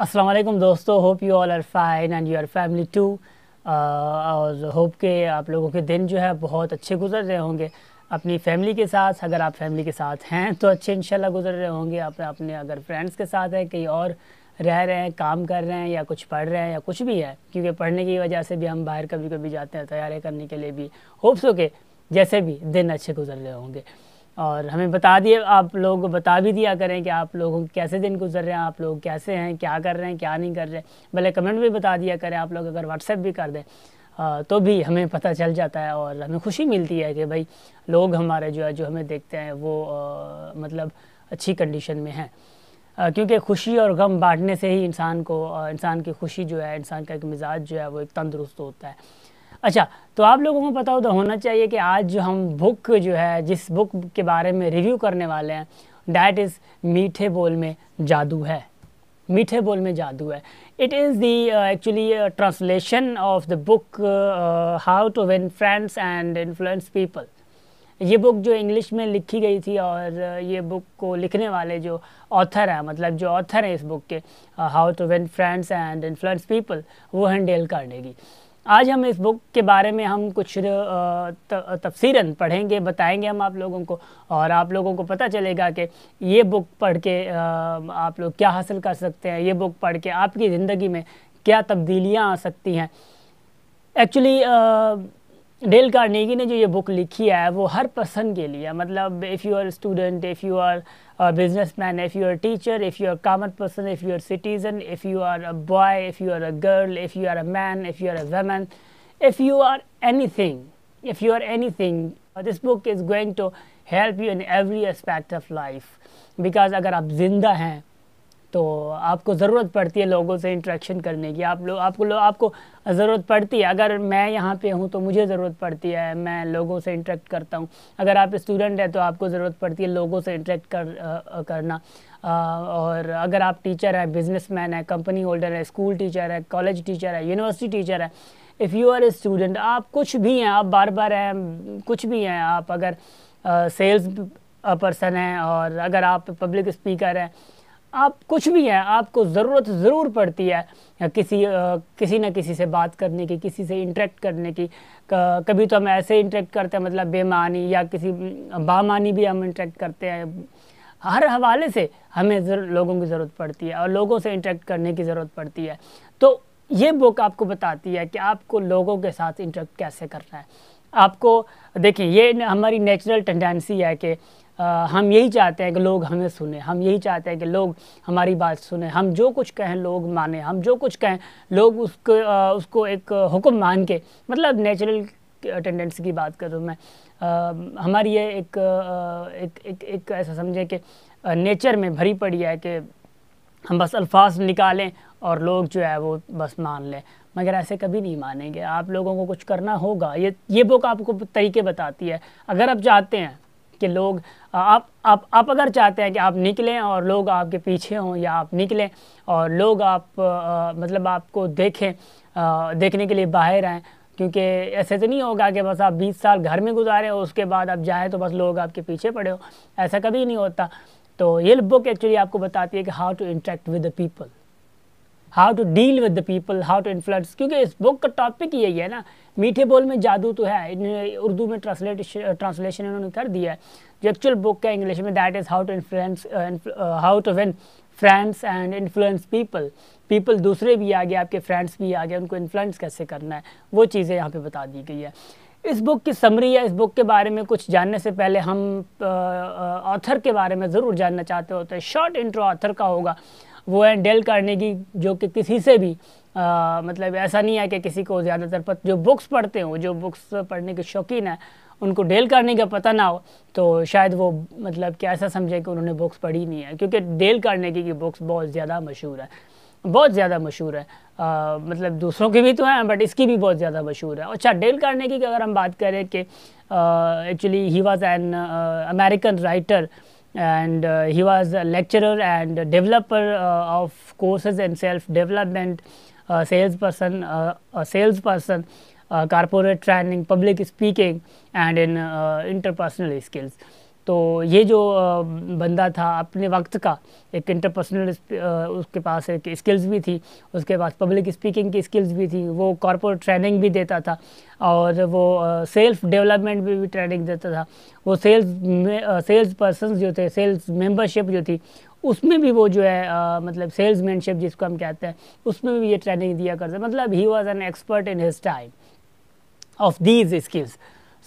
अस्सलाम वालेकुम दोस्तों, hope you all are fine and your family too. और होप के आप लोगों के दिन जो है बहुत अच्छे गुजर रहे होंगे अपनी फैमिली के साथ। अगर आप फैमिली के साथ हैं तो अच्छे इंशाल्लाह गुजर रहे होंगे। आप अपने अगर फ्रेंड्स के साथ हैं, कहीं और रह रहे हैं, काम कर रहे हैं या कुछ पढ़ रहे हैं या कुछ भी है, क्योंकि पढ़ने की वजह से भी हम बाहर कभी कभी जाते हैं तैयारी करने के लिए भी। होप्स हो के जैसे भी दिन अच्छे गुजर रहे होंगे। और हमें बता दिए, आप लोग बता भी दिया करें कि आप लोगों के कैसे दिन गुजर रहे हैं, आप लोग कैसे हैं, क्या कर रहे हैं, क्या नहीं कर रहे। भले कमेंट भी बता दिया करें, आप लोग अगर व्हाट्सएप भी कर दें तो भी हमें पता चल जाता है और हमें खुशी मिलती है कि भाई लोग हमारे जो है जो हमें देखते हैं वो मतलब अच्छी कंडीशन में हैं। क्योंकि खुशी और गम बांटने से ही इंसान को इंसान की खुशी जो है, इंसान का एक मिजाज जो है वो एक तंदुरुस्त होता है। अच्छा, तो आप लोगों को पता होना चाहिए कि आज जो हम बुक जो है, जिस बुक के बारे में रिव्यू करने वाले हैं, डैट इज़ मीठे बोल में जादू है। मीठे बोल में जादू है। It is the actually translation of the book how to win friends and influence people. ये बुक जो इंग्लिश में लिखी गई थी और ये बुक को लिखने वाले जो ऑथर हैं, मतलब जो ऑथर हैं इस बुक के, how to win friends and influence people, वो हैं डेल कार्नेगी। आज हम इस बुक के बारे में हम कुछ तफसीरन पढ़ेंगे, बताएंगे हम आप लोगों को, और आप लोगों को पता चलेगा कि ये बुक पढ़ के आप लोग क्या हासिल कर सकते हैं, ये बुक पढ़ के आपकी ज़िंदगी में क्या तब्दीलियाँ आ सकती हैं। एक्चुअली डेल कार्नेगी ने जो ये बुक लिखी है वो हर पर्सन के लिए, मतलब if you are student, if you are businessman, if you are a teacher, if you are a common person, if you are a citizen, if you are a boy, if you are a girl, if you are a man, if you are a woman, if you are anything, if you are anything, this book is going to help you in every aspect of life. Because अगर आप जिंदा हैं तो आपको ज़रूरत पड़ती है लोगों से इंटरेक्शन करने की। आपको ज़रूरत पड़ती है। अगर मैं यहाँ पे हूँ तो मुझे ज़रूरत पड़ती है, मैं लोगों से इंटरेक्ट करता हूँ। अगर आप स्टूडेंट हैं तो आपको ज़रूरत पड़ती है लोगों से इंटरेक्ट करना। और अगर आप टीचर हैं, बिजनेसमैन है, कंपनी होल्डर है, स्कूल टीचर है, कॉलेज टीचर है, यूनिवर्सिटी टीचर है, if you are a student, आप कुछ भी हैं, आप बार हैं, कुछ भी हैं, आप अगर सेल्स पर्सन हैं और अगर आप पब्लिक स्पीकर हैं, आप कुछ भी हैं, आपको ज़रूरत ज़रूर पड़ती है किसी न किसी से बात करने की, किसी से इंटरेक्ट करने की। कभी तो हम ऐसे इंटरेक्ट करते हैं, मतलब बेमानी या किसी बामानी भी हम इंटरेक्ट करते हैं। हर हवाले से हमें लोगों की ज़रूरत पड़ती है और लोगों से इंटरेक्ट करने की ज़रूरत पड़ती है। तो ये बुक आपको बताती है कि आपको लोगों के साथ इंटरेक्ट कैसे करना है। आपको देखिए, ये हमारी नेचुरल टेंडेंसी है कि हम यही चाहते हैं कि लोग हमें सुने, हम यही चाहते हैं कि लोग हमारी बात सुने, हम जो कुछ कहें लोग माने, हम जो कुछ कहें लोग उसको एक हुक्म मान के, मतलब नेचुरल टेंडेंसी की बात करूँ मैं, हमारी ये एक ऐसा समझे कि नेचर में भरी पड़ी है कि हम बस अल्फाज निकालें और लोग जो है वो बस मान लें, मगर ऐसे कभी नहीं मानेंगे। आप लोगों को कुछ करना होगा। ये बुक आपको तरीके बताती है। अगर आप चाहते हैं कि लोग आप अगर चाहते हैं कि आप निकलें और लोग आपके पीछे हों, या आप निकलें और लोग मतलब आपको देखने के लिए बाहर आएँ, क्योंकि ऐसे तो नहीं होगा कि बस आप 20 साल घर में गुजारें और उसके बाद आप जाएँ तो बस लोग आपके पीछे पड़े हो, ऐसा कभी नहीं होता। तो ये बुक एक्चुअली आपको बताती है कि how to interact with the people, how to deal with the people, how to influence. क्योंकि इस बुक का टॉपिक यही है ना, मीठे बोल में जादू तो है। उर्दू में ट्रांसलेशन इन्होंने कर दिया है। जो एक्चुअल बुक है इंग्लिश में, that is how to win friends and influence people. दूसरे भी आ गए, आपके फ्रेंड्स भी आ गए, उनको इन्फ्लुएंस कैसे करना है, वो चीज़ें यहाँ पे बता दी गई है। इस बुक की समरी है। इस बुक के बारे में कुछ जानने से पहले हम ऑथर के बारे में ज़रूर जानना चाहते होते हैं। शॉर्ट इंट्रो ऑथर का होगा, वो है डेल कार्नेगी, जो कि किसी से भी मतलब ऐसा नहीं है कि किसी को ज़्यादातर जो बुक्स पढ़ते हो, जो बुक्स पढ़ने के शौकीन है, उनको डेल कार्नेगी का पता ना हो तो शायद वो मतलब कि ऐसा समझे कि उन्होंने बुक्स पढ़ी नहीं है, क्योंकि डेल कार्नेगी की बुक्स बहुत ज़्यादा मशहूर है, बहुत ज़्यादा मशहूर है। मतलब दूसरों की भी तो हैं बट इसकी भी बहुत ज़्यादा मशहूर है। अच्छा, डेल कार्नेगी की अगर हम बात करें कि actually he was an American writer and he was a lecturer and a developer of courses in self development, salesperson, corporate training, public speaking and in interpersonal skills. तो ये जो बंदा था अपने वक्त का एक इंटरपर्सनल उसके पास एक स्किल्स भी थी, उसके पास पब्लिक स्पीकिंग की स्किल्स भी थी, वो कॉर्पोरेट ट्रेनिंग भी देता था और वो सेल्फ डेवलपमेंट भी ट्रेनिंग देता था। वो सेल्स पर्सन जो थे, सेल्स मेंबरशिप जो थी उसमें भी वो जो है मतलब सेल्समैनशिप जिसको हम कहते हैं उसमें भी ये ट्रेनिंग दिया करते। मतलब ही was an expert in his time of these skills.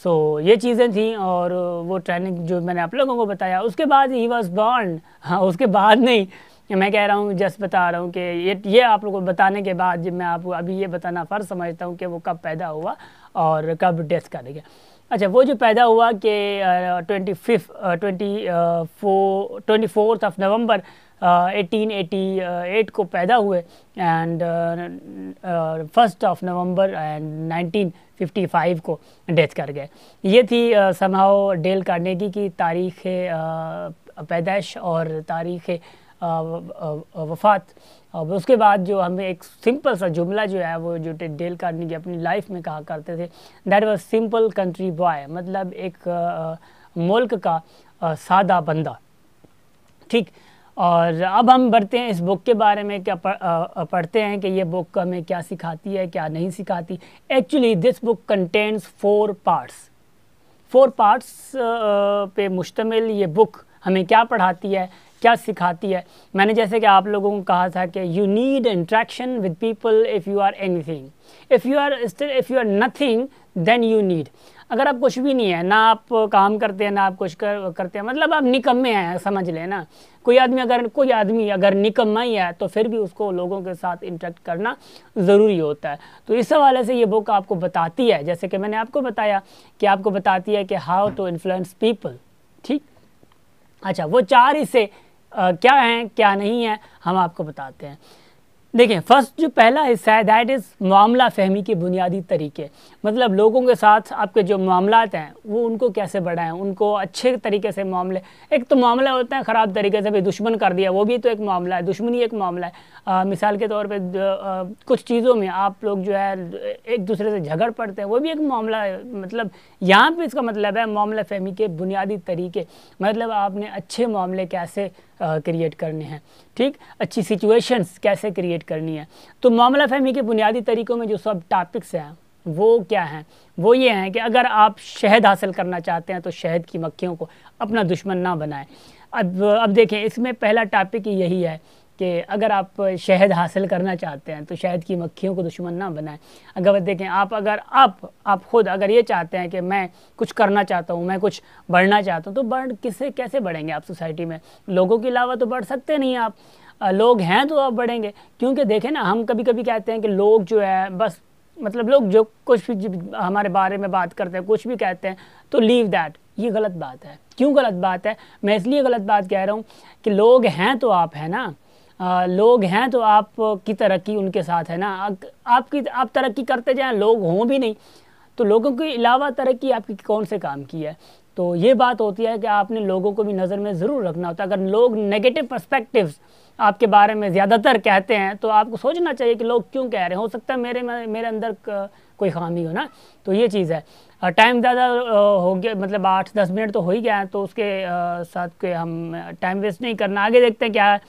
So ये चीज़ें थी और वो ट्रेनिंग जो मैंने आप लोगों को बताया। उसके बाद ही वॉज बॉर्न। हाँ, उसके बाद नहीं, मैं कह रहा हूँ, जस्ट बता रहा हूँ कि ये आप लोगों को बताने के बाद जब मैं आपको अभी ये बताना फ़र्ज समझता हूँ कि वो कब पैदा हुआ और कब डेथ कर गया। अच्छा, वो जो पैदा हुआ कि 24 ऑफ नवंबर 1888 को पैदा हुए एंड 1 नवंबर 1955 को डेथ कर गए। ये थी समहाउ डेल कार्नेगी की तारीख़ पैदाइश और तारीख़ वफ़ात। और उसके बाद जो हमें एक सिंपल सा जुमला जो है वो जो डेल कार्नेगी अपनी लाइफ में कहा करते थे, that was simple country boy, मतलब एक मुल्क का सादा बंदा। ठीक, और अब हम बढ़ते हैं इस बुक के बारे में, क्या पढ़ते हैं कि ये बुक हमें क्या सिखाती है, क्या नहीं सिखाती। Actually this book contains 4 parts. 4 parts पे मुश्तमिल ये बुक हमें क्या पढ़ाती है, क्या सिखाती है। मैंने जैसे कि आप लोगों को कहा था कि you need interaction with people if you are anything, if you are nothing then you need. अगर आप कुछ भी नहीं है, ना आप काम करते हैं ना आप कुछ करते हैं, मतलब आप निकम्मे हैं, समझ लें ना। कोई आदमी अगर निकम्मा ही है तो फिर भी उसको लोगों के साथ इंटरेक्ट करना ज़रूरी होता है। तो इस हवाले से ये बुक आपको बताती है, जैसे कि मैंने आपको बताया कि आपको बताती है कि हाउ टू इन्फ्लुएंस पीपल। ठीक, अच्छा, वो 4 हिस्से क्या हैं क्या नहीं है हम आपको बताते हैं। देखिए, फर्स्ट जो पहला हिस्सा है दैट इज़ मामला फहमी के बुनियादी तरीके। मतलब लोगों के साथ आपके जो मामलात हैं वो उनको कैसे बढ़ाएं, उनको अच्छे तरीके से मामले। एक तो मामला होता है ख़राब तरीके से, भाई दुश्मन कर दिया, वो भी तो एक मामला है, दुश्मनी एक मामला है। मिसाल के तौर पे कुछ चीज़ों में आप लोग जो है एक दूसरे से झगड़ पड़ते हैं, वो भी एक मामला है। मतलब यहाँ पे इसका मतलब है मामला फहमी के बुनियादी तरीके, मतलब आपने अच्छे मामले कैसे क्रिएट करने हैं, ठीक, अच्छी सिचुएशंस कैसे क्रिएट करनी है। तो मामला फहमी के बुनियादी तरीकों में जो सब टॉपिक्स हैं वो क्या हैं, वो ये हैं कि अगर आप शहद हासिल करना चाहते हैं तो शहद की मक्खियों को अपना दुश्मन ना बनाएं। अब देखें, इसमें पहला टॉपिक यही है कि अगर आप शहद हासिल करना चाहते हैं तो शहद की मक्खियों को दुश्मन ना बनाएं। अगर देखें, आप खुद अगर ये चाहते हैं कि मैं कुछ करना चाहता हूँ, मैं कुछ बढ़ना चाहता हूँ, तो कैसे बढ़ेंगे आप सोसाइटी में? लोगों के अलावा तो बढ़ सकते नहीं आप। लोग हैं तो आप बढ़ेंगे। क्योंकि देखें ना, हम कभी कभी कहते हैं कि लोग जो है बस, मतलब लोग जो कुछ भी हमारे बारे में बात करते हैं, कुछ भी कहते हैं तो लीव दैट। ये गलत बात है। क्यों गलत बात है? मैं इसलिए गलत बात कह रहा हूँ कि लोग हैं तो आप हैं ना, लोग हैं तो आपकी तरक्की उनके साथ है ना। आप तरक्की करते जाएं, लोग हों भी नहीं तो लोगों के अलावा तरक्की आपकी कौन से काम की है। तो ये बात होती है कि आपने लोगों को भी नज़र में ज़रूर रखना होता है। अगर लोग नेगेटिव पर्सपेक्टिव्स आपके बारे में ज़्यादातर कहते हैं तो आपको सोचना चाहिए कि लोग क्यों कह रहे हैं। हो सकता है मेरे अंदर कोई खामी हो ना। तो ये चीज़ है। टाइम ज़्यादा हो गया, मतलब 8-10 मिनट तो हो ही गया है, तो उसके साथ के हम टाइम वेस्ट नहीं करना। आगे देखते हैं क्या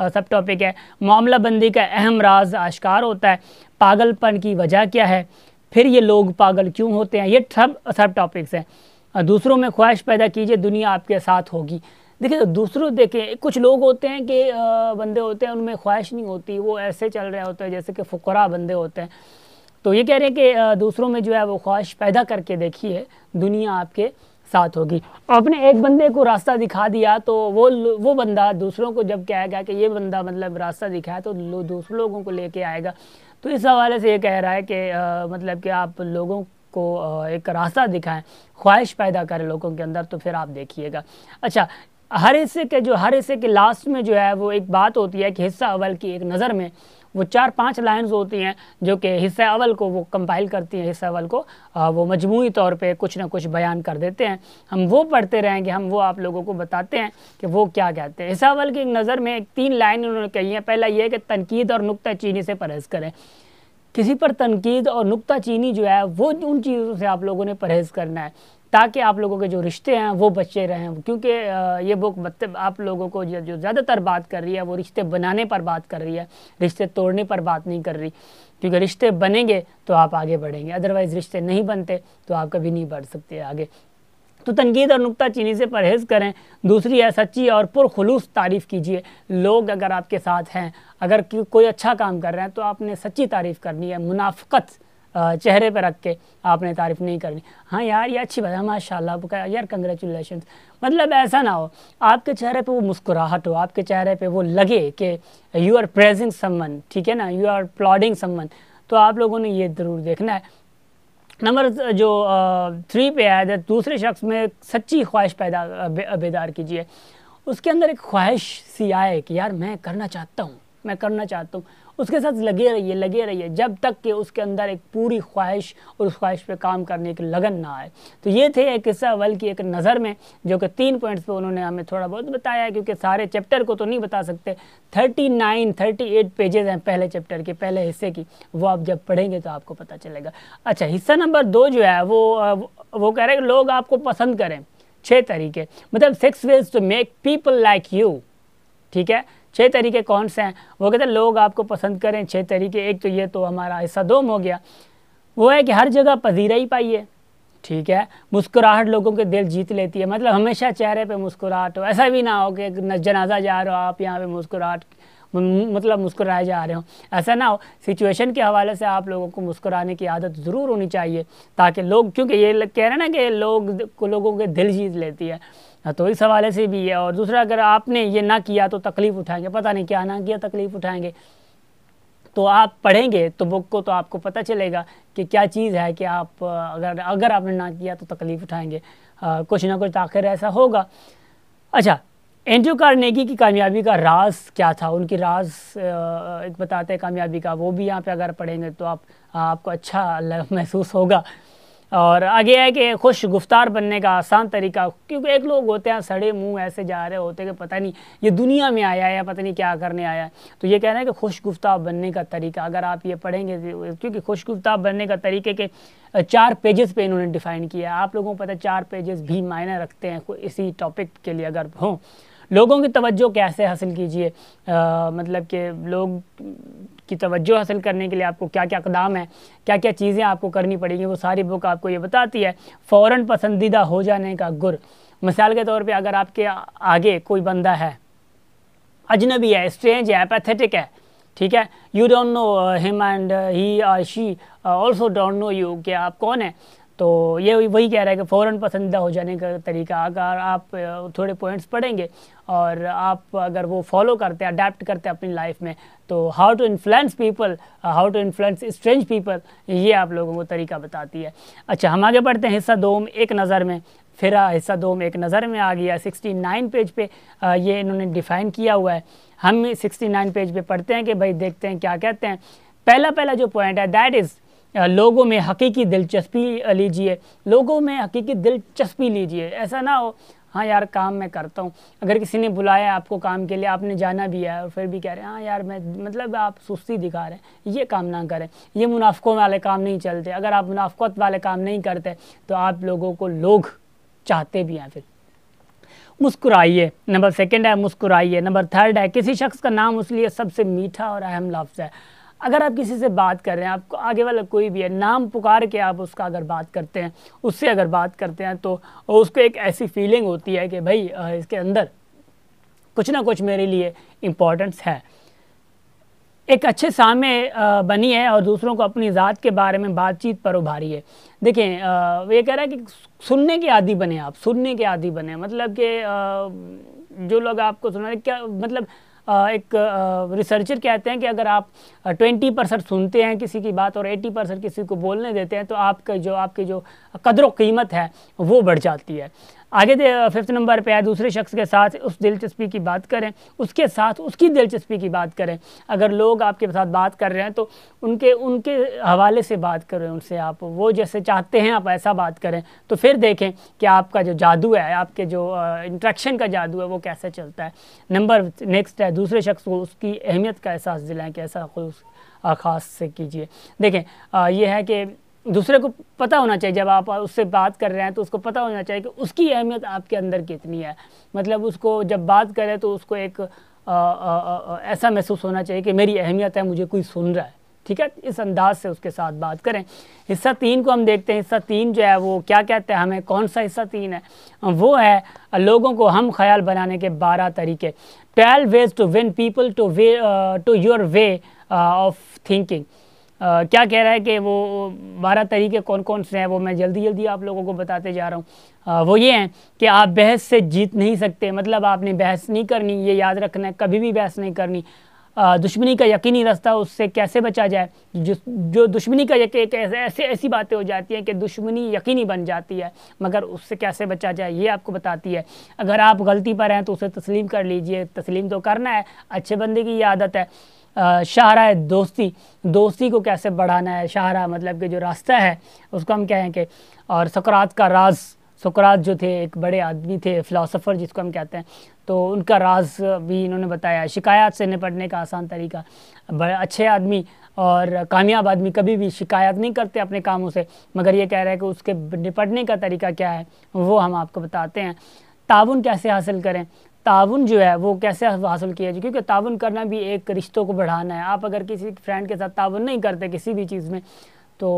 सब टॉपिक है। मामला बंदी का अहम राज आश्कार होता है, पागलपन की वजह क्या है, फिर ये लोग पागल क्यों होते हैं, ये सब टॉपिक्स हैं। दूसरों में ख्वाहिश पैदा कीजिए, दुनिया आपके साथ होगी। देखिए, दूसरों देखें, कुछ लोग होते हैं कि बंदे होते हैं उनमें ख्वाहिश नहीं होती, वो ऐसे चल रहे होते हैं जैसे कि फुकरा बंदे होते हैं। तो ये कह रहे हैं कि दूसरों में जो है वो ख्वाहिश पैदा करके देखिए, दुनिया आपके साथ होगी। आपने एक बंदे को रास्ता दिखा दिया तो वो बंदा दूसरों को जब कहेगा कि ये बंदा मतलब रास्ता दिखाया तो दूसरे लोगों को लेके आएगा। तो इस हवाले से ये कह रहा है कि मतलब कि आप लोगों को एक रास्ता दिखाएं, ख्वाहिश पैदा करें लोगों के अंदर, तो फिर आप देखिएगा। अच्छा, हर हिस्से के लास्ट में जो है वो एक बात होती है कि हिस्सा अव्वल की एक नज़र में वो 4-5 लाइन्स होती हैं जो कि हिस्सा अव्वल को वो कंपाइल करती हैं, हिस्सा अव्वल को वो मजमूई तौर पे कुछ ना कुछ बयान कर देते हैं। हम वो पढ़ते रहेंगे, हम वो आप लोगों को बताते हैं कि वो क्या कहते हैं। हिस्सा अव्वल की एक नज़र में 3 लाइन उन्होंने कही हैं। पहला ये है कि तनकीद और नुक्ताचीनी से परहेज़ करें। किसी पर तनकीद और नुक्ताचीनी जो है वो उन चीज़ों से आप लोगों ने परहेज़ करना है ताकि आप लोगों के जो रिश्ते हैं वो बचे रहें। क्योंकि ये बुक मतलब आप लोगों को जो ज़्यादातर बात कर रही है वो रिश्ते बनाने पर बात कर रही है, रिश्ते तोड़ने पर बात नहीं कर रही। क्योंकि रिश्ते बनेंगे तो आप आगे बढ़ेंगे, अदरवाइज़ रिश्ते नहीं बनते तो आप कभी नहीं बढ़ सकते आगे। तो तनकीद और नुक्ताचीनी से परहेज़ करें। दूसरी है सच्ची और पुरखुलूस तारीफ़ कीजिए। लोग अगर आपके साथ हैं, अगर कोई अच्छा काम कर रहे हैं तो आपने सच्ची तारीफ़ करनी है, मुनाफ़िक़त चेहरे पे रख के आपने तारीफ़ नहीं करनी। हाँ यार ये अच्छी बात है, माशाल्लाह यार कंग्रेचुलेशंस, मतलब ऐसा ना हो आपके चेहरे पे वो मुस्कुराहट हो, आपके चेहरे पे वो लगे कि यू आर प्रेजिंग समवन, ठीक है ना, यू आर अपलॉडिंग समवन। तो आप लोगों ने ये ज़रूर देखना है। नंबर जो 3 पे है, दूसरे शख्स में सच्ची ख्वाहिश बेदार कीजिए। उसके अंदर एक ख्वाहिश सी आए कि यार मैं करना चाहता हूँ, मैं करना चाहता हूँ, उसके साथ लगे रहिए जब तक कि उसके अंदर एक पूरी ख्वाहिश और उस ख्वाहिश पे काम करने की लगन ना आए। तो ये थे एक किस्सा अव्वल की एक नज़र में, जो कि 3 पॉइंट्स पे उन्होंने हमें थोड़ा बहुत बताया है, क्योंकि सारे चैप्टर को तो नहीं बता सकते। 38 पेजेस हैं पहले चैप्टर के, पहले हिस्से की, वो आप जब पढ़ेंगे तो आपको पता चलेगा। अच्छा, हिस्सा नंबर 2 जो है वो कह रहे हैं कि लोग आपको पसंद करें, 6 तरीके, मतलब 6 ways to make people like you, ठीक है। 6 तरीके कौन से हैं? वो कहते हैं लोग आपको पसंद करें 6 तरीके। एक तो ये तो हमारा हिस्सा 2 हो गया, वो है कि हर जगह पजीरा ही पाइए, ठीक है। मुस्कुराहट लोगों के दिल जीत लेती है, मतलब हमेशा चेहरे पे मुस्कुराहट हो। ऐसा भी ना हो कि जनाजा जा रहे हो आप यहाँ पे मुस्कुराहट मतलब मुस्कुराए जा रहे हो, ऐसा ना हो। सिचुएशन के हवाले से आप लोगों को मुस्कुराने की आदत ज़रूर होनी चाहिए, ताकि लोग, क्योंकि ये कह रहे हैं ना कि लोगों के दिल जीत लेती है, तो इस हवाले से भी है। और दूसरा, अगर आपने ये ना किया तो तकलीफ़ उठाएंगे, पता नहीं क्या ना किया तकलीफ़ उठाएंगे। तो आप पढ़ेंगे तो बुक को तो आपको पता चलेगा कि क्या चीज़ है कि आप अगर आपने ना किया तो तकलीफ़ उठाएंगे, कुछ ना कुछ आखिर ऐसा होगा। अच्छा, एंड्रयू कार्नेगी की कामयाबी का राज क्या था, उनकी राज एक बताते हैं कामयाबी का, वो भी यहाँ पे अगर पढ़ेंगे तो आपको अच्छा महसूस होगा। और आगे है कि खुश गुफ्तार बनने का आसान तरीका, क्योंकि एक लोग होते हैं सड़े मुंह ऐसे जा रहे होते हैं कि पता नहीं ये दुनिया में आया है या पता नहीं क्या करने आया है। तो ये कहना है कि खुश गुफ्तार बनने का तरीका, अगर आप ये पढ़ेंगे, क्योंकि खुश गुफ्तार बनने का तरीके के 4 पेजेस पे इन्होंने डिफ़ाइन किया है। आप लोगों को पता है 4 पेजेस भी मायने रखते हैं इसी टॉपिक के लिए अगर हों। लोगों की तवज्जो कैसे हासिल कीजिए, मतलब कि लोग की तवज्जो हासिल करने के लिए आपको क्या क्या इक़दाम है, क्या क्या चीज़ें आपको करनी पड़ेंगी, वो सारी बुक आपको ये बताती है। फ़ौरन पसंदीदा हो जाने का गुर, मिसाल के तौर पे अगर आपके आगे कोई बंदा है, अजनबी है, स्ट्रेंज है, पैथेटिक है, ठीक है, you don't know him and he और she also don't know you, कि आप कौन है, तो ये वही कह रहा है कि फ़ौरन पसंदीदा हो जाने का तरीका। अगर आप थोड़े पॉइंट्स पढ़ेंगे और आप अगर वो फॉलो करते हैं, अडेप्ट करते हैं अपनी लाइफ में, तो how to influence people, how to influence strange people, ये आप लोगों को तरीका बताती है। अच्छा, हम आगे बढ़ते हैं हिस्सा 2 में, एक नज़र में। फिर हिस्सा 2 में एक नज़र में आ गया, 69 पेज पे ये इन्होंने डिफ़ाइन किया हुआ है। हम 69 पेज पे पढ़ते हैं कि भाई देखते हैं क्या कहते हैं। पहला जो पॉइंट है, दैट इज़ लोगों में हकीकी दिलचस्पी लीजिए। लोगों में हकीकी दिलचस्पी लीजिए, ऐसा ना हो हाँ यार काम मैं करता हूँ, अगर किसी ने बुलाया आपको काम के लिए, आपने जाना भी है और फिर भी कह रहे हैं हाँ यार मैं, मतलब आप सुस्ती दिखा रहे हैं, ये काम ना करें। ये मुनाफ़िकों वाले काम नहीं चलते। अगर आप मुनाफ़िकत वाले काम नहीं करते तो आप लोगों को लोग चाहते भी हैं। फिर मुस्कुराइए, नंबर 2 है मुस्कुराइए। नंबर 3 है किसी शख्स का नाम उसके लिए सबसे मीठा और अहम लफ्ज़ है। अगर आप किसी से बात कर रहे हैं, आपको आगे वाला कोई भी है, नाम पुकार के आप उसका अगर बात करते हैं, उससे अगर बात करते हैं, तो उसको एक ऐसी फीलिंग होती है कि भाई इसके अंदर कुछ ना कुछ मेरे लिए इम्पोर्टेंस है। एक अच्छे सामे बनी है और दूसरों को अपनी ज़ात के बारे में बातचीत पर उभारिए। देखें ये कह रहा है कि सुनने के आदी बने, आप सुनने के आदी बने, मतलब कि जो लोग आपको सुना, क्या मतलब एक रिसर्चर कहते हैं कि अगर आप 20% सुनते हैं किसी की बात और 80% किसी को बोलने देते हैं, तो आपकी जो कदर कीमत है वो बढ़ जाती है। आगे 5th नंबर पे है दूसरे शख्स के साथ उस दिलचस्पी की बात करें, उसके साथ उसकी दिलचस्पी की बात करें। अगर लोग आपके साथ बात कर रहे हैं तो उनके हवाले से बात करें, उनसे आप वो जैसे चाहते हैं आप ऐसा बात करें, तो फिर देखें कि आपका जो जादू है, आपके जो इंट्रैक्शन का जादू है वो कैसे चलता है। नेक्स्ट है दूसरे शख्स को उसकी अहमियत का एहसास दिलाएं कि ऐसा ख़ास से कीजिए। देखें ये है कि दूसरे को पता होना चाहिए, जब आप उससे बात कर रहे हैं तो उसको पता होना चाहिए कि उसकी अहमियत आपके अंदर कितनी है। मतलब उसको जब बात करें तो उसको एक ऐसा महसूस होना चाहिए कि मेरी अहमियत है, मुझे कोई सुन रहा है, ठीक है। इस अंदाज से उसके साथ बात करें। हिस्सा 3 को हम देखते हैं। हिस्सा 3 जो है वो क्या कहते हैं हमें, कौन सा हिस्सा 3 है, वो है लोगों को हम ख्याल बनाने के 12 तरीके। 12 ways to win people to your way of thinking. क्या कह रहा है कि वो 12 तरीके कौन कौन से हैं, वो मैं जल्दी जल्दी आप लोगों को बताते जा रहा हूँ। वो ये हैं कि आप बहस से जीत नहीं सकते, मतलब आपने बहस नहीं करनी, ये याद रखना है, कभी भी बहस नहीं करनी। दुश्मनी का यकीनी रास्ता, उससे कैसे बचा जाए। जो दुश्मनी का ऐसी बातें हो जाती हैं कि दुश्मनी यकीनी बन जाती है, मगर उससे कैसे बचा जाए ये आपको बताती है। अगर आप गलती पर हैं तो उसे तस्लीम कर लीजिए, तस्लीम तो करना है, अच्छे बंदे की ये आदत है। शाहरा है दोस्ती, दोस्ती को कैसे बढ़ाना है। शाहरा मतलब कि जो रास्ता है उसको हम कहें कि। और सुकरात का राज, सुकरात जो थे एक बड़े आदमी थे, फ़िलासफ़र जिसको हम कहते हैं, तो उनका राज भी इन्होंने बताया। शिकायत से निपटने का आसान तरीका, बड़े अच्छे आदमी और कामयाब आदमी कभी भी शिकायत नहीं करते अपने कामों से, मगर ये कह रहे हैं कि उसके निपटने का तरीका क्या है वो हम आपको बताते हैं। ताउन कैसे हासिल करें, ताउन जो है वो कैसे हासिल किया जाए, क्योंकि ताउन करना भी एक रिश्तों को बढ़ाना है। आप अगर किसी फ्रेंड के साथ ताउन नहीं करते किसी भी चीज़ में तो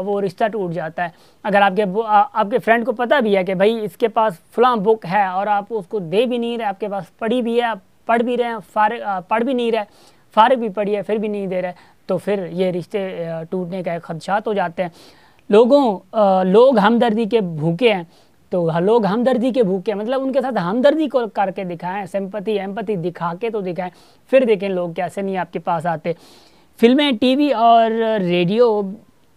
वो रिश्ता टूट जाता है। अगर आपके फ्रेंड को पता भी है कि भाई इसके पास फ़लाँ बुक है और आप उसको दे भी नहीं रहे, आपके पास पढ़ी भी है, आप पढ़ भी रहे हैं, पढ़ भी नहीं रहे, फ़ारिग भी पढ़ी है फिर भी नहीं दे रहे, तो फिर ये रिश्ते टूटने का खदशात हो जाते हैं। लोग हमदर्दी के भूखे हैं, तो लोग हमदर्दी के भूखे मतलब उनके साथ हमदर्दी को करके दिखाएं, सिंपैथी एम्पैथी दिखा के तो दिखाएं, फिर देखें लोग कैसे नहीं आपके पास आते। फिल्में, टीवी और रेडियो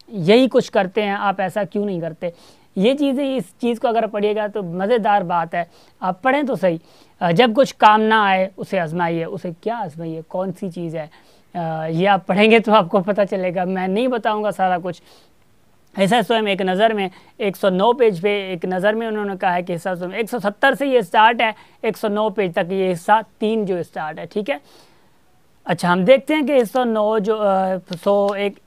यही कुछ करते हैं, आप ऐसा क्यों नहीं करते। ये चीज़ें, इस चीज़ को अगर पढ़िएगा तो मज़ेदार बात है, आप पढ़ें तो सही। जब कुछ काम ना आए उसे आजमाइए। उसे क्या आजमाइए, कौन सी चीज़ है, ये आप पढ़ेंगे तो आपको पता चलेगा, मैं नहीं बताऊंगा सारा कुछ। ऐसा स्वयं एक नज़र में 109 पेज पे एक नज़र में उन्होंने कहा है कि हिस्सा स्वयं 170 से ये स्टार्ट है, 109 पेज तक ये हिस्सा 3 जो स्टार्ट है, ठीक है। अच्छा, हम देखते हैं कि 109 जो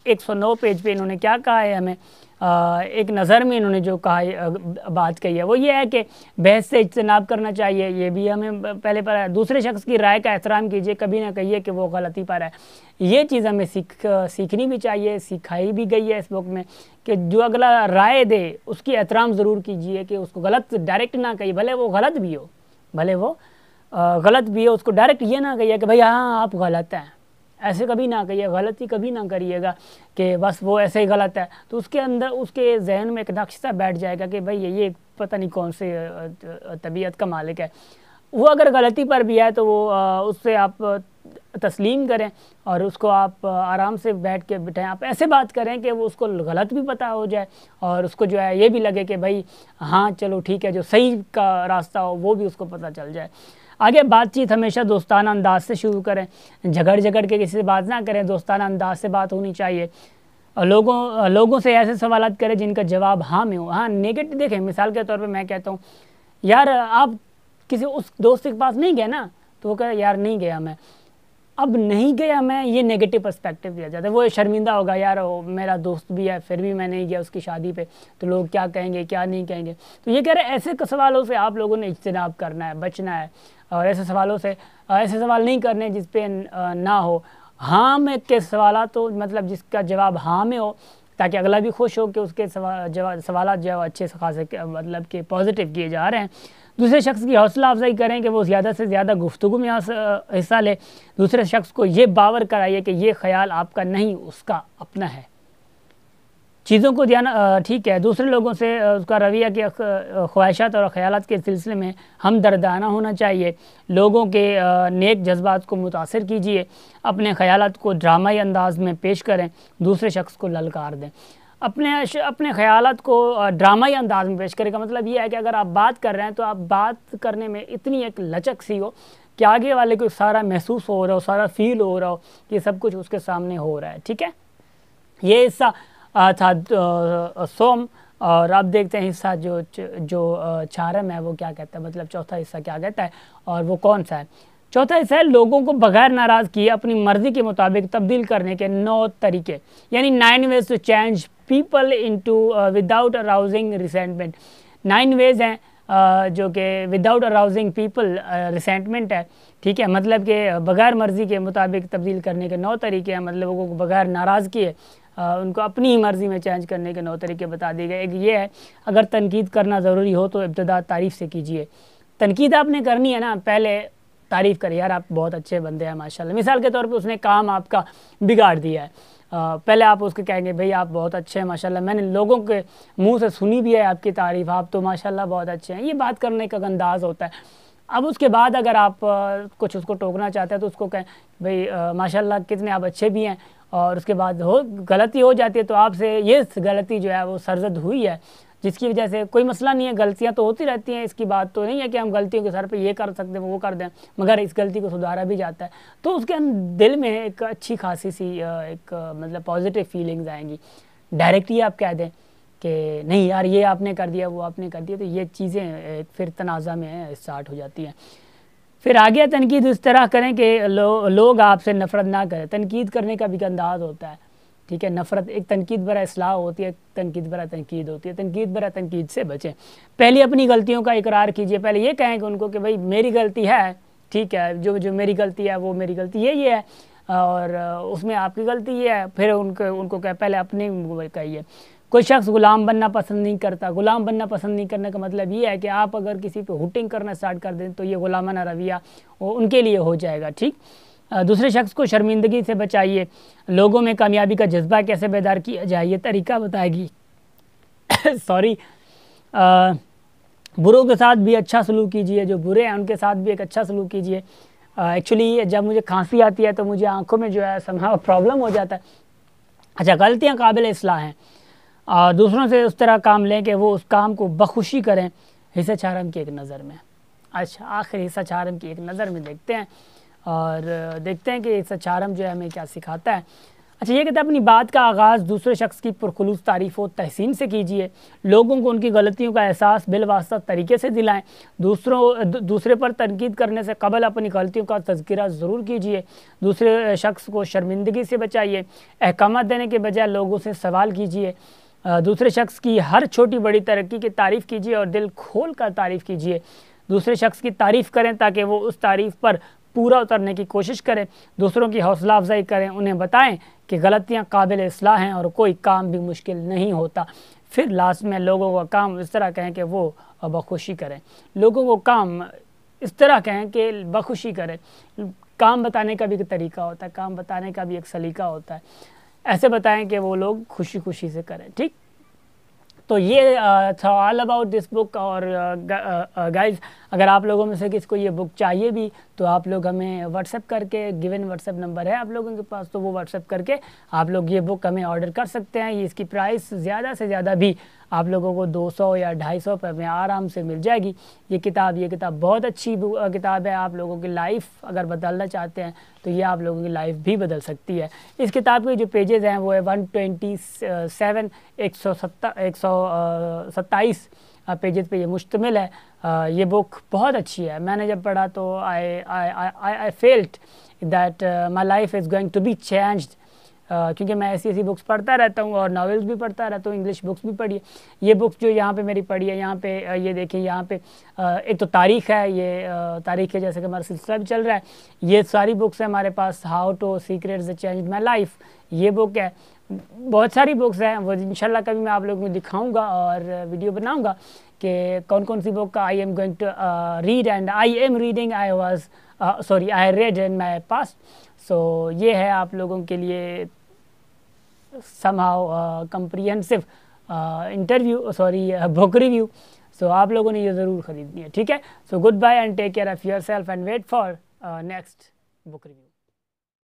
109 पेज पे इन्होंने क्या कहा है हमें। एक नज़र में इन्होंने जो कहा है, बात कही है वो ये है कि बहस से इज्तनाब करना चाहिए, ये भी हमें पहले पर है। दूसरे शख्स की राय का एहतराम कीजिए, कभी ना कहिए कि वो गलती पर है। ये चीज़ हमें सीखनी भी चाहिए, सिखाई भी गई है इस बुक में कि जो अगला राय दे उसकी एहतराम ज़रूर कीजिए, कि उसको गलत डायरेक्ट ना कहिए, भले वो गलत भी हो, भले वो गलत भी है, उसको डायरेक्ट ये ना कहिए कि भाई हाँ आप गलत हैं, ऐसे कभी ना कहिए, गलती कभी ना करिएगा कि बस वो ऐसे ही गलत है, तो उसके अंदर उसके जहन में एक नक्शा बैठ जाएगा कि भाई ये पता नहीं कौन से तबीयत का मालिक है। वो अगर गलती पर भी है तो वो उससे आप तस्लीम करें और उसको आप आराम से बैठ के बिठाएं, आप ऐसे बात करें कि वो उसको गलत भी पता हो जाए और उसको जो है ये भी लगे कि भाई हाँ चलो ठीक है, जो सही का रास्ता हो वो भी उसको पता चल जाए। आगे बातचीत हमेशा दोस्ताना अंदाज से शुरू करें, झगड़ के किसी से बात ना करें, दोस्ताना अंदाज से बात होनी चाहिए। और लोगों से ऐसे सवालात करें जिनका जवाब हाँ में हो। हाँ, नेगेटिव देखें, मिसाल के तौर पे मैं कहता हूँ यार आप किसी उस दोस्त के पास नहीं गए ना, तो वो कहे यार नहीं गया मैं, अब नहीं गया मैं, ये नेगेटिव पर्सपेक्टिव दिया जाता है। वो शर्मिंदा होगा, यार मेरा दोस्त भी है फिर भी मैं नहीं गया उसकी शादी पे, तो लोग क्या कहेंगे क्या नहीं कहेंगे। तो ये कह रहे हैं ऐसे सवालों से आप लोगों ने इज्तनाब करना है, बचना है, और ऐसे सवालों से ऐसे सवाल नहीं करने जिस पे ना हो हाँ में के सवाल, तो मतलब जिसका जवाब हाँ में हो, ताकि अगला भी खुश हो कि उसके सवाल जो अच्छे खासे मतलब कि पॉजिटिव किए जा रहे हैं। दूसरे शख्स की हौसला अफजाई करें कि वो ज़्यादा से ज़्यादा गुफ्तगू में हिस्सा ले। दूसरे शख्स को ये बावर कराइए कि ये ख्याल आपका नहीं उसका अपना है। चीज़ों को ध्यान ठीक है, दूसरे लोगों से उसका रवैया की ख्वाहिशात और ख़यालात के सिलसिले में हमदर्दाना होना चाहिए। लोगों के नेक जज्बात को मुतासिर कीजिए, अपने ख़यालात को ड्रामाई अंदाज में पेश करें, दूसरे शख्स को ललकार दें। अपने ख़यालात को ड्रामाई अंदाज में पेश करें का मतलब ये है कि अगर आप बात कर रहे हैं तो आप बात करने में इतनी एक लचक सी हो कि आगे वाले को सारा महसूस हो रहा हो, सारा फील हो रहा हो कि सब कुछ उसके सामने हो रहा है, ठीक है। ये हिस्सा था सोम, और अब देखते हैं हिस्सा जो चारम है वो क्या कहता है, मतलब चौथा हिस्सा क्या कहता है और वो कौन सा है। चौथा हिस्सा है लोगों को बगैर नाराज़ किए अपनी मर्ज़ी के मुताबिक तब्दील करने के 9 तरीके, यानी 9 ways to change people into without arousing resentment. 9 ways हैं जो कि विदाउट अराउजिंग पीपल रिसेंटमेंट है, ठीक है, मतलब कि बगैर मर्ज़ी के मुताबिक तब्दील करने के 9 तरीके हैं, मतलब लोगों को बगैर नाराज़ किए उनको अपनी ही मर्ज़ी में चेंज करने के 9 तरीके बता दिए गए। एक ये है, अगर तनकीद करना ज़रूरी हो तो इब्तिदा तारीफ़ से कीजिए। तनकीद आपने करनी है ना, पहले तारीफ़ करिए, यार आप बहुत अच्छे बंदे हैं माशाल्लाह। मिसाल के तौर पे उसने काम आपका बिगाड़ दिया है, पहले आप उसको कहेंगे भाई आप बहुत अच्छे हैं माशाल्लाह, मैंने लोगों के मुंह से सुनी भी है आपकी तारीफ़, आप तो माशाल्लाह बहुत अच्छे हैं। ये बात करने का अंदाज़ होता है। अब उसके बाद अगर आप कुछ उसको टोकना चाहते हैं तो उसको कहें भाई माशाल्लाह कितने आप अच्छे भी हैं, और उसके बाद गलती हो जाती है तो आपसे ये गलती जो है वो सरजद हुई है, जिसकी वजह से कोई मसला नहीं है, गलतियां तो होती रहती हैं, इसकी बात तो नहीं है कि हम गलतियों के सर पे ये कर सकते हैं वो कर दें, मगर इस गलती को सुधारा भी जाता है तो उसके दिल में एक अच्छी खासी सी एक मतलब पॉजिटिव फीलिंग्स आएंगी। डायरेक्ट ही आप कह दें कि नहीं यार ये आपने कर दिया वो आपने कर दिया, तो ये चीज़ें फिर तनाज़ा में स्टार्ट हो जाती हैं। फिर आगे तनकीद इस तरह करें कि लोग आपसे नफ़रत ना करें। तनकीद करने का भी एक अंदाज़ होता है, ठीक है, नफ़रत एक तनकीद बरा इस्लाह होती है, तनकीद बरा तनकीद होती है। तनकीद बरा तनकीद से बचें। पहले अपनी गलतियों का इकरार कीजिए, पहले ये कहें कि उनको कि भाई मेरी गलती है, ठीक है, जो मेरी गलती है वो मेरी गलती ये है और उसमें आपकी गलती ये है। फिर उनको कह पहले अपनी कहिए। कोई शख्स गुलाम बनना पसंद नहीं करता। गुलाम बनना पसंद नहीं करने का मतलब ये है कि आप अगर किसी पे हुटिंग करना स्टार्ट कर दें तो ये गुलामाना रवैया उनके लिए हो जाएगा, ठीक। दूसरे शख्स को शर्मिंदगी से बचाइए। लोगों में कामयाबी का जज्बा कैसे बेदार किया जाए ये तरीका बताएगी। सॉरी, बुरों के साथ भी अच्छा सलूक कीजिए, जो बुरे हैं उनके साथ भी एक अच्छा सलूक कीजिए। एक्चुअली जब मुझे खांसी आती है तो मुझे आंखों में जो है समहाउ प्रॉब्लम हो जाता है। अच्छा, गलतियाँ काबिल इस्लाह हैं। दूसरों से उस तरह काम लें कि वो उस काम को बखुशी करें। हिस्सा चारम की एक नज़र में, अच्छा आखिर हिस्सा चारम की एक नज़र में देखते हैं और देखते हैं कि हिस्सा चारम जो है हमें क्या सिखाता है। अच्छा, ये कहता है अपनी बात का आगाज़ दूसरे शख्स की पुरखुलूस तारीफ़ व तहसीन से कीजिए। लोगों को उनकी गलतियों का एहसास बिलवास्ता तरीके से दिलाएं। दूसरे पर तनकीद करने से कबल अपनी गलतियों का तज़किरा ज़रूर कीजिए। दूसरे शख्स को शर्मिंदगी से बचाइए। अहकामात देने के बजाय लोगों से सवाल कीजिए। दूसरे शख्स की हर छोटी बड़ी तरक्की की तारीफ़ कीजिए और दिल खोल कर तारीफ़ कीजिए। दूसरे शख्स की तारीफ़ करें ताकि वो उस तारीफ़ पर पूरा उतरने की कोशिश करें। दूसरों की हौसला अफजाई करें, उन्हें बताएं कि गलतियां काबिल इस्लाह हैं और कोई काम भी मुश्किल नहीं होता। फिर लास्ट में लोगों का काम इस तरह कहें कि वो बखुशी करें। लोगों को काम इस तरह कहें कि बखुशी करें। काम बताने का भी एक तरीका होता है, काम बताने का भी एक सलीका होता है। ऐसे बताएं कि वो लोग खुशी खुशी से करें, ठीक। तो ये था ऑल अबाउट दिस बुक। और गाइज़, अगर आप लोगों में से किसी को ये बुक चाहिए भी तो आप लोग हमें व्हाट्सएप करके, गिवन व्हाट्सएप नंबर है आप लोगों के पास, तो वो व्हाट्सएप करके आप लोग ये बुक हमें ऑर्डर कर सकते हैं। ये इसकी प्राइस ज़्यादा से ज़्यादा भी आप लोगों को 200 या 250 रुपये में आराम से मिल जाएगी। ये किताब बहुत अच्छी किताब है। आप लोगों की लाइफ अगर बदलना चाहते हैं तो ये आप लोगों की लाइफ भी बदल सकती है। इस किताब के जो पेजेस हैं वो है 127 127 पेजेस पे ये मुश्तमिल है। ये बुक बहुत अच्छी है। मैंने जब पढ़ा तो I felt that my life is going to be changed, क्योंकि मैं ऐसी बुक्स पढ़ता रहता हूँ और नॉवेल्स भी पढ़ता रहता हूँ, इंग्लिश बुक्स भी पढ़ी है। ये बुक्स जो यहाँ पे मेरी पढ़ी है, यहाँ पे ये देखें, यहाँ पे एक तो तारीख़ है, ये तारीख़ है जैसे कि हमारा सिलसिला भी चल रहा है। ये सारी बुक्स हैं हमारे पास। How to secrets that changed my life, ये बुक है। बहुत सारी बुक्स हैं, वो इंशाल्लाह कभी मैं आप लोगों को दिखाऊंगा और वीडियो बनाऊंगा कि कौन कौन सी बुक का I am going to read and I am reading, I read in my past. So ये है आप लोगों के लिए somehow comprehensive book review. So आप लोगों ने ये ज़रूर ख़रीदनी है, ठीक है। सो good bye and take care of your self and wait for next book review.